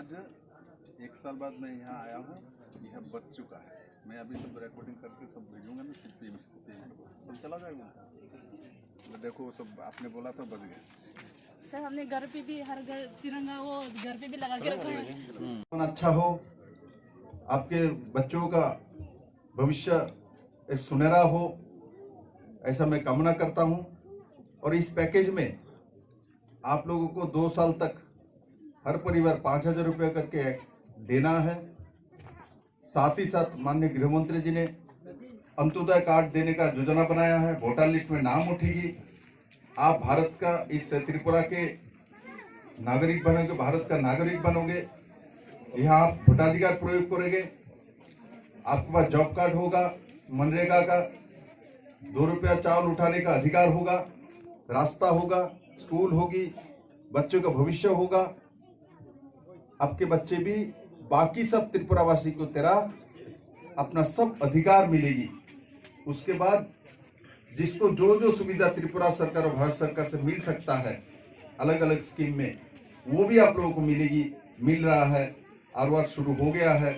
आज 1 साल बाद मैं यहाँ आया हूँ, यह बच चुका है। मैं अभी सब रिकॉर्डिंग करके सब भेजूंगा ना, सब चला जाएगा। देखो सब आपने बोला था बच गए। सर हमने घर पे भी हर घर तिरंगा वो घर पे भी लगा के रखा है। अच्छा हो, आपके बच्चों का भविष्य सुनहरा हो, ऐसा मैं कामना करता हूं। और इस पैकेज में आप लोगों को 2 साल तक हर परिवार 5,000 रुपये करके देना है। साथ ही साथ माननीय गृह मंत्री जी ने अंत्योदय कार्ड देने का योजना बनाया है। वोटर लिस्ट में नाम उठेगी, आप भारत का इस त्रिपुरा के नागरिक बनोगे, भारत का नागरिक बनोगे। यहाँ आप भोटाधिकार प्रयोग करेंगे, आपके पास जॉब कार्ड होगा, मनरेगा का 2 रुपया चावल उठाने का अधिकार होगा, रास्ता होगा, स्कूल होगी, बच्चों का भविष्य होगा। आपके बच्चे भी बाकी सब त्रिपुरावासी को तरह अपना सब अधिकार मिलेगी। उसके बाद जिसको जो जो सुविधा त्रिपुरा सरकार और भारत सरकार से मिल सकता है अलग अलग स्कीम में, वो भी आप लोगों को मिलेगी, मिल रहा है। आरवार शुरू हो गया है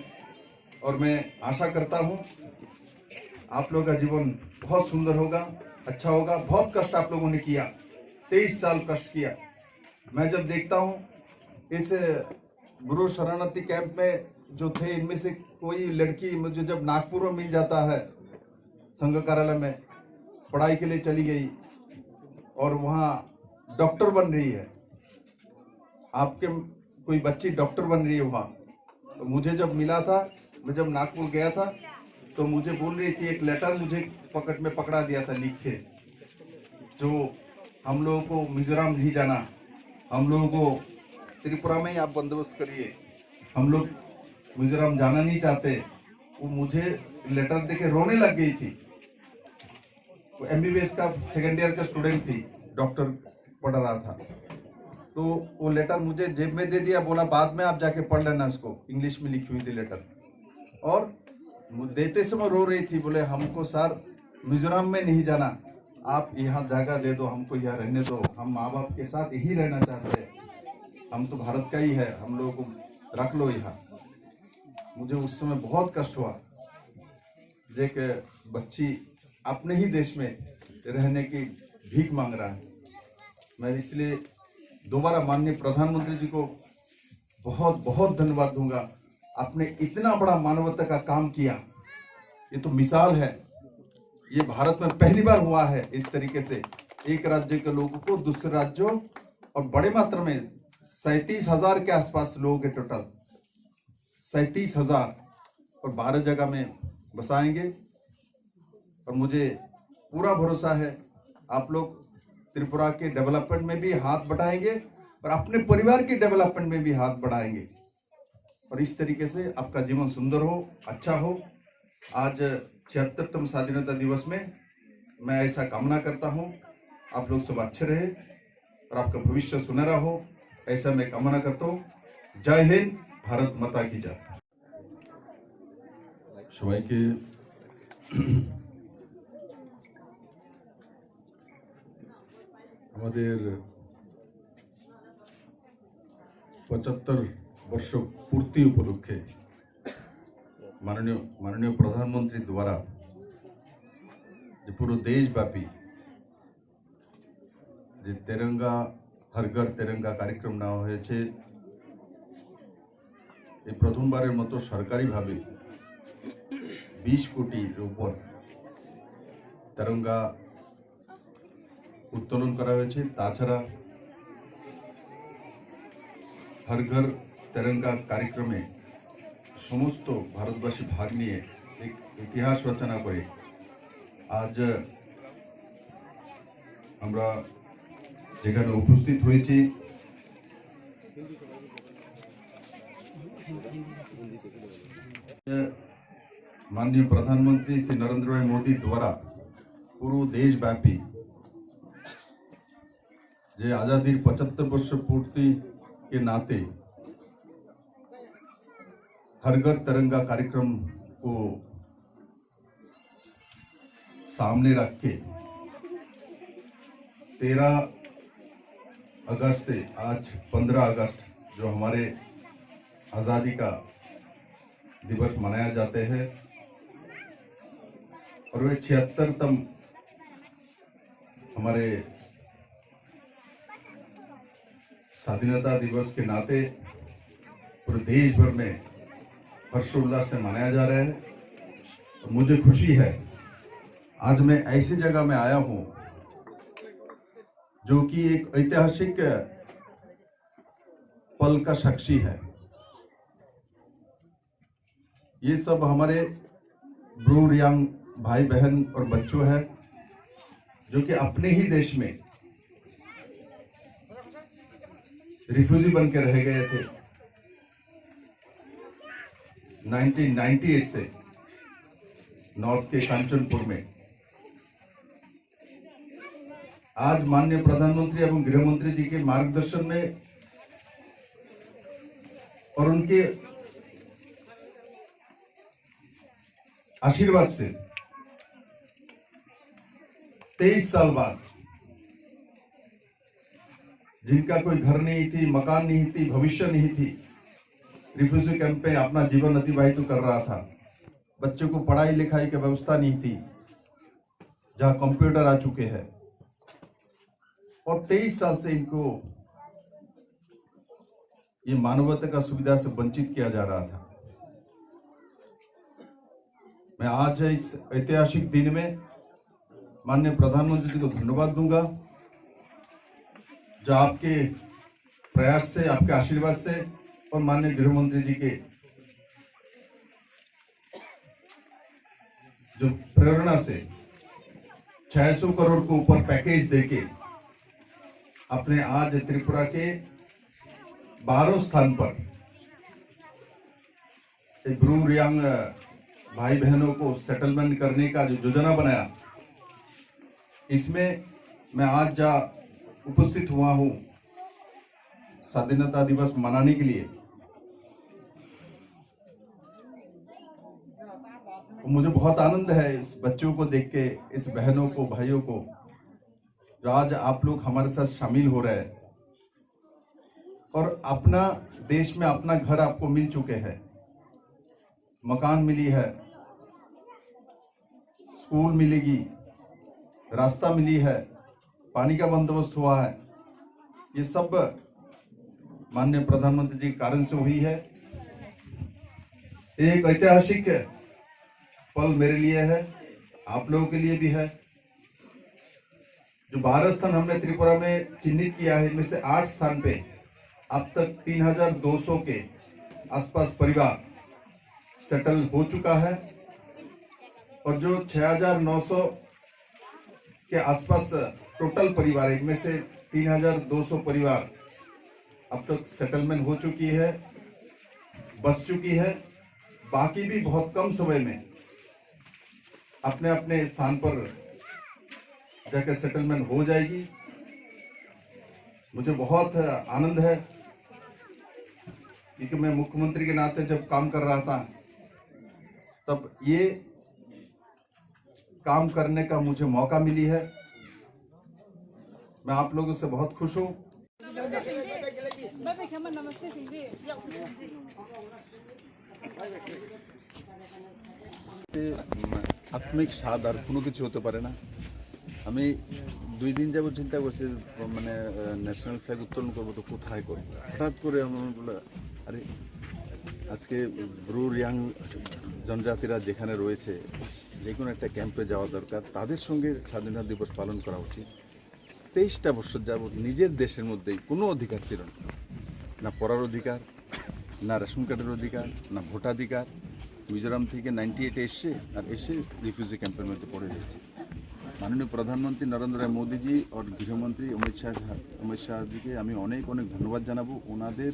और मैं आशा करता हूँ आप लोगों का जीवन बहुत सुंदर होगा, अच्छा होगा। बहुत कष्ट आप लोगों ने किया, 23 साल कष्ट किया। मैं जब देखता हूँ इस गुरु शरणार्थी कैंप में जो थे, इनमें से कोई लड़की मुझे जब नागपुर में मिल जाता है, संघ कार्यालय में पढ़ाई के लिए चली गई और वहाँ डॉक्टर बन रही है, आपके कोई बच्ची डॉक्टर बन रही है वहाँ। तो मुझे जब मिला था, मैं जब नागपुर गया था तो मुझे बोल रही थी, एक लेटर मुझे पॉकेट में पकड़ा दिया था लिख के, जो हम लोगों को मिजोरम नहीं जाना, हम लोगों को त्रिपुरा में ही आप बंदोबस्त करिए, हम लोग मिजोरम जाना नहीं चाहते। वो मुझे लेटर देके रोने लग गई थी। वो MBBS का 2nd ईयर का स्टूडेंट थी, डॉक्टर पढ़ रहा था। तो वो लेटर मुझे जेब में दे दिया, बोला बाद में आप जाके पढ़ लेना इसको, इंग्लिश में लिखी हुई थी लेटर। और देते समय रो रही थी, बोले हमको सर मिजोरम में नहीं जाना, आप यहाँ जगह दे दो, हमको यहाँ रहने दो, हम माँ बाप के साथ यही रहना चाहते हैं, हम तो भारत का ही है, हम लोगों को रख लो यहाँ। मुझे उस समय बहुत कष्ट हुआ, जे के बच्ची अपने ही देश में रहने की भीख मांग रहा है। मैं इसलिए दोबारा माननीय प्रधानमंत्री जी को बहुत बहुत धन्यवाद दूंगा। आपने इतना बड़ा मानवता का काम किया, ये तो मिसाल है। ये भारत में पहली बार हुआ है इस तरीके से, एक राज्य के लोगों को दूसरे राज्यों, और बड़े मात्रा में 37,000 के आसपास लोग हैं टोटल, 37,000, और 12 जगह में बसाएंगे। और मुझे पूरा भरोसा है आप लोग त्रिपुरा के डेवलपमेंट में भी हाथ बढ़ाएंगे और अपने परिवार के डेवलपमेंट में भी हाथ बढ़ाएंगे, और इस तरीके से आपका जीवन सुंदर हो, अच्छा हो। आज 76वें स्वाधीनता दिवस में मैं ऐसा कामना करता हूँ, आप लोग सब अच्छे रहे और आपका भविष्य सुनहरा हो, ऐसा मैं कामना करता हूँ। जय हिंद, भारत माता की जय। সবাইকে আমাদের 75 বর্ষ পূর্তি উপলক্ষে মাননীয় প্রধানমন্ত্রী দ্বারা যে পুরো দেশব্যাপী যে তেরঙ্গা হর ঘর তেরঙ্গা কার্যক্রম নেওয়া হয়েছে, এই প্রথমবারের মতো সরকারিভাবে 20 কোটির উপর তেরঙ্গা উত্তোলন করা হয়েছে। তাছাড়া হর ঘর তেরঙ্গা কার্যক্রমে সমস্ত ভারতবাসী ভাগ নিয়ে এক ইতিহাস রচনা করে আজ আমরা যেখানে উপস্থিত হয়েছি, माननीय प्रधानमंत्री श्री नरेंद्र भाई मोदी द्वारा पूरा देशव्यापी जे आजादी 75 वर्ष पूर्ति के नाते हर घर तिरंगा कार्यक्रम को सामने रख के 13 अगस्त से आज 15 अगस्त जो हमारे आज़ादी का दिवस मनाया जाते हैं और वे 76तम हमारे स्वाधीनता दिवस के नाते पूरे देश भर में हर्षोल्लास से मनाया जा रहा है। और मुझे खुशी है आज मैं ऐसी जगह में आया हूं जो कि एक ऐतिहासिक पल का साक्षी है। ये सब हमारे ब्रू रियांग भाई बहन और बच्चों हैं जो कि अपने ही देश में रिफ्यूजी बन के रह गए थे 1998 से नॉर्थ के कांचनपुर में। आज माननीय प्रधानमंत्री एवं गृह मंत्री जी के मार्गदर्शन में और उनके आशीर्वाद से 23 साल बाद जिनका कोई घर नहीं थी, मकान नहीं थी, भविष्य नहीं थी, रिफ्यूजी कैंप पे अपना जीवन अतिबाहित कर रहा था। बच्चों को पढ़ाई लिखाई की व्यवस्था नहीं थी, जहां कंप्यूटर आ चुके हैं और 23 साल से इनको ये मानवता का सुविधा से वंचित किया जा रहा था। मैं आज इस ऐतिहासिक दिन में माननीय प्रधानमंत्री जी को धन्यवाद दूंगा जो आपके प्रयास से, आपके आशीर्वाद से और माननीय गृह मंत्री जी के जो प्रेरणा से 600 करोड़ के ऊपर पैकेज देके अपने आज त्रिपुरा के 12 स्थान पर ब्रू रियांग भाई बहनों को सेटलमेंट करने का जो योजना बनाया, इसमें मैं आज जहाँ उपस्थित हुआ हूँ स्वाधीनता दिवस मनाने के लिए, मुझे बहुत आनंद है इस बच्चों को देख के, इस बहनों को, भाइयों को जो आज आप लोग हमारे साथ शामिल हो रहे हैं और अपना देश में अपना घर आपको मिल चुके हैं, मकान मिली है, स्कूल मिलेगी, रास्ता मिली है, पानी का बंदोबस्त हुआ है। ये सब माननीय प्रधानमंत्री जी के कारण से हुई है। एक ऐतिहासिक पल मेरे लिए है, आप लोगों के लिए भी है। जो 12 स्थान हमने त्रिपुरा में चिन्हित किया है, इनमें से 8 स्थान पे अब तक 3200 के आसपास परिवार सेटल हो चुका है और जो 6900 के आसपास टोटल परिवार, इनमें से 3200 परिवार अब तक सेटलमेंट हो चुकी है, बस चुकी है। बाकी भी बहुत कम समय में अपने अपने स्थान पर जाकर सेटलमेंट हो जाएगी। मुझे बहुत आनंद है क्योंकि मैं मुख्यमंत्री के नाते जब काम कर रहा था तब ये काम करने का मुझे मौका मिली है। मैं आप लोगों से बहुत खुश हूँ। আত্মিক স্বাদ আর কোনো কিছু হতে পারে না। আমি 2 দিন যাবত চিন্তা করছি মানে ন্যাশনাল ফ্ল্যাগ উত্তোলন করবো তো কোথায় করবো, হঠাৎ করে আমার বলে আরে আজকে ব্রু রিয়াং জনজাতিরা যেখানে রয়েছে যে কোনো একটা ক্যাম্পে যাওয়া দরকার, তাদের সঙ্গে স্বাধীনতা দিবস পালন করা উচিত। 23টা বছর যাবত নিজের দেশের মধ্যেই কোনো অধিকার ছিল না, না পড়ার অধিকার, না রেশন কার্ডের অধিকার, না ভোটাধিকার। মিজোরাম থেকে 98 এসে আর এসে রিফিউজি ক্যাম্পের মধ্যে পড়ে রয়েছে। माननीय प्रधानमंत्री नरेंद्र राय मोदी जी और गृहमंत्री अमित शाह जी के আমি অনেক অনেক ধন্যবাদ জানাবো। ওনাদের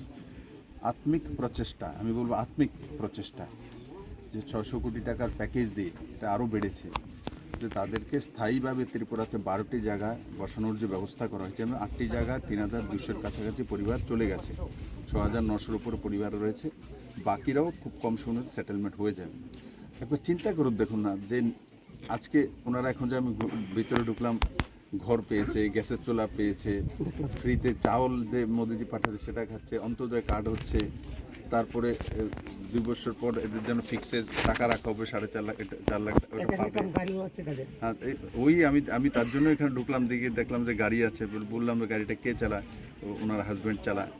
আত্মিক প্রচেষ্টা, আমি বলবো আত্মিক প্রচেষ্টা, যে 600 কোটি টাকার প্যাকেজ দিয়ে এটা আরও বেড়েছে, যে তাদেরকে স্থায়ীভাবে ত্রিপুরাতে 12টি জায়গায় বসানোর যে ব্যবস্থা করা হয়েছে। 8টি জায়গা 3200-এর কাছাকাছি পরিবার চলে গেছে, 6900-এর উপর পরিবার রয়েছে, বাকিরাও খুব কম সময়ে সেটেলমেন্ট হয়ে যাবে। একবার চিন্তা করুন, দেখুন না যে আজকে ওনারা এখন যে আমি ভিতরে ঢুকলাম ঘর পেয়েছে, গ্যাসের চুলা পেয়েছে, ফ্রিতে চাউল যে মোদিজি পাঠাচ্ছে সেটা খাচ্ছে, অন্তোদয় কার্ড হচ্ছে, তারপরে 2 বছর পর এদের জন্য ফিক্সের টাকা রাখা হবে 4.5 লাখ, 4 লাখ ওটা পাবে। হ্যাঁ, ওই আমি তার জন্য এখানে ঢুকলাম, দিকে দেখলাম যে গাড়ি আছে, বললাম যে গাড়িটা কে চালায়, ওনার হাজব্যান্ড চালায়।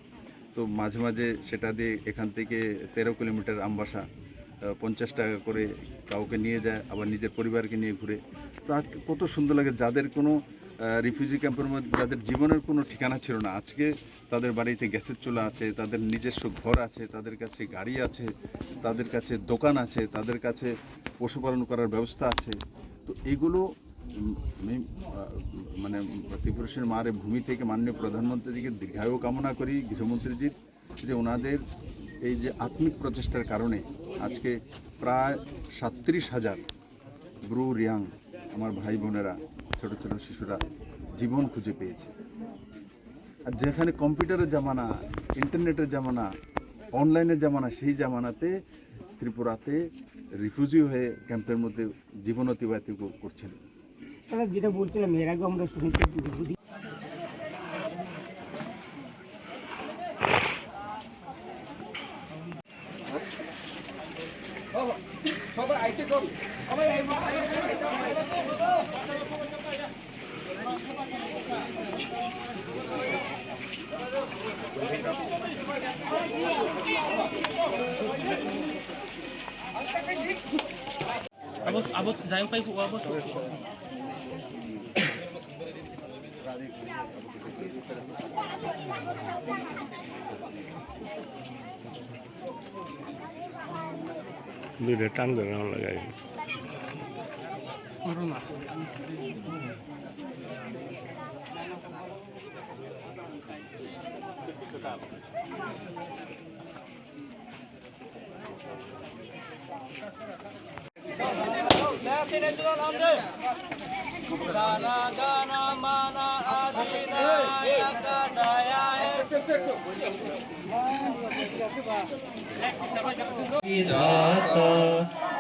তো মাঝে মাঝে সেটা দিয়ে এখান থেকে 13 কিলোমিটার আমবাসা 50 টাকা করে কাউকে নিয়ে যায়, আবার নিজের পরিবারকে নিয়ে ঘুরে। তো আজকে কত সুন্দর লাগে, যাদের কোনো রিফিউজি ক্যাম্পের মধ্যে যাদের জীবনের কোনো ঠিকানা ছিল না, আজকে তাদের বাড়িতে গ্যাসের চুলা আছে, তাদের নিজস্ব ঘর আছে, তাদের কাছে গাড়ি আছে, তাদের কাছে দোকান আছে, তাদের কাছে পশুপালন করার ব্যবস্থা আছে। তো এগুলো মানে ত্রিপুরেশ্বরী মার ভূমি থেকে মাননীয় প্রধানমন্ত্রীজিকে দীর্ঘায়ু কামনা করি, গৃহমন্ত্রীজির, যে ওনাদের এই যে আত্মিক প্রচেষ্টার কারণে আজকে প্রায় 37,000 ব্রু রিয়াং আমার ভাই বোনেরা, ছোট ছোট শিশুরা জীবন খুঁজে পেয়েছে। আর যেখানে কম্পিউটারের জামানা, ইন্টারনেটের জামানা, অনলাইনের জামানা, সেই জামানাতে ত্রিপুরাতে রিফিউজি হয়ে ক্যাম্পের মধ্যে জীবন অতিবাহিত করছেন। যেটা বলছিলাম এর আগে আমরা শুনেছি abot zayo pa po abot. দুইটা টান করে লাগাই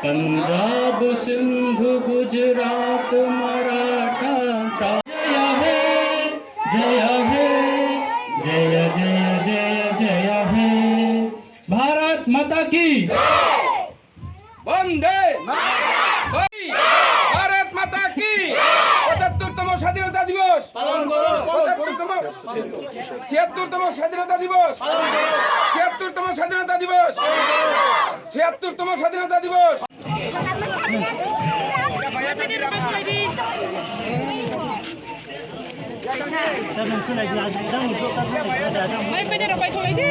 पंजाब सिंधु गुजरात मराठा जय हे जय हे जय जय जय जय हे भारत माता की वंदे भारत माता की 75তম স্বাধীনতা দিবস পালন করো 76তম স্বাধীনতা দিবস 76তম স্বাধীনতা দিবস 76তম স্বাধীনতা দিবস May pwede na pa ito lagi.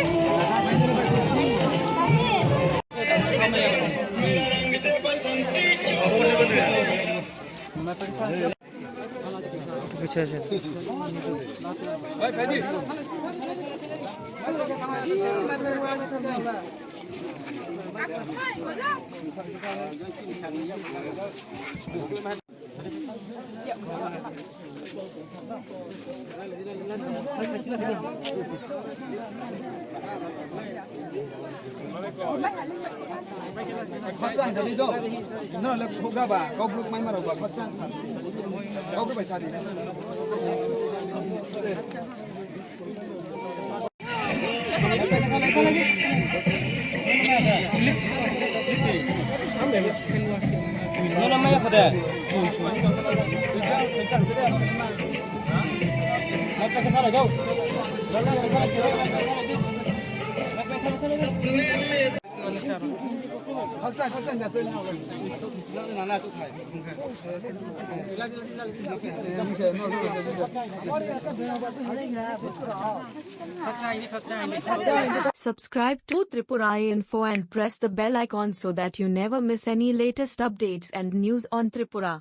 Khotsang jadi do. No le hoga ba, kau bruk mai maro ba khotsang sa. Kau bruk paisa di. No namanya pada. Tujar kita. Mata ke sana jauh. Khotsang dah chơi nào rồi. Nana tu thai. Subscribe to Tripura Info and press the bell icon so that you never miss any latest updates and news on Tripura.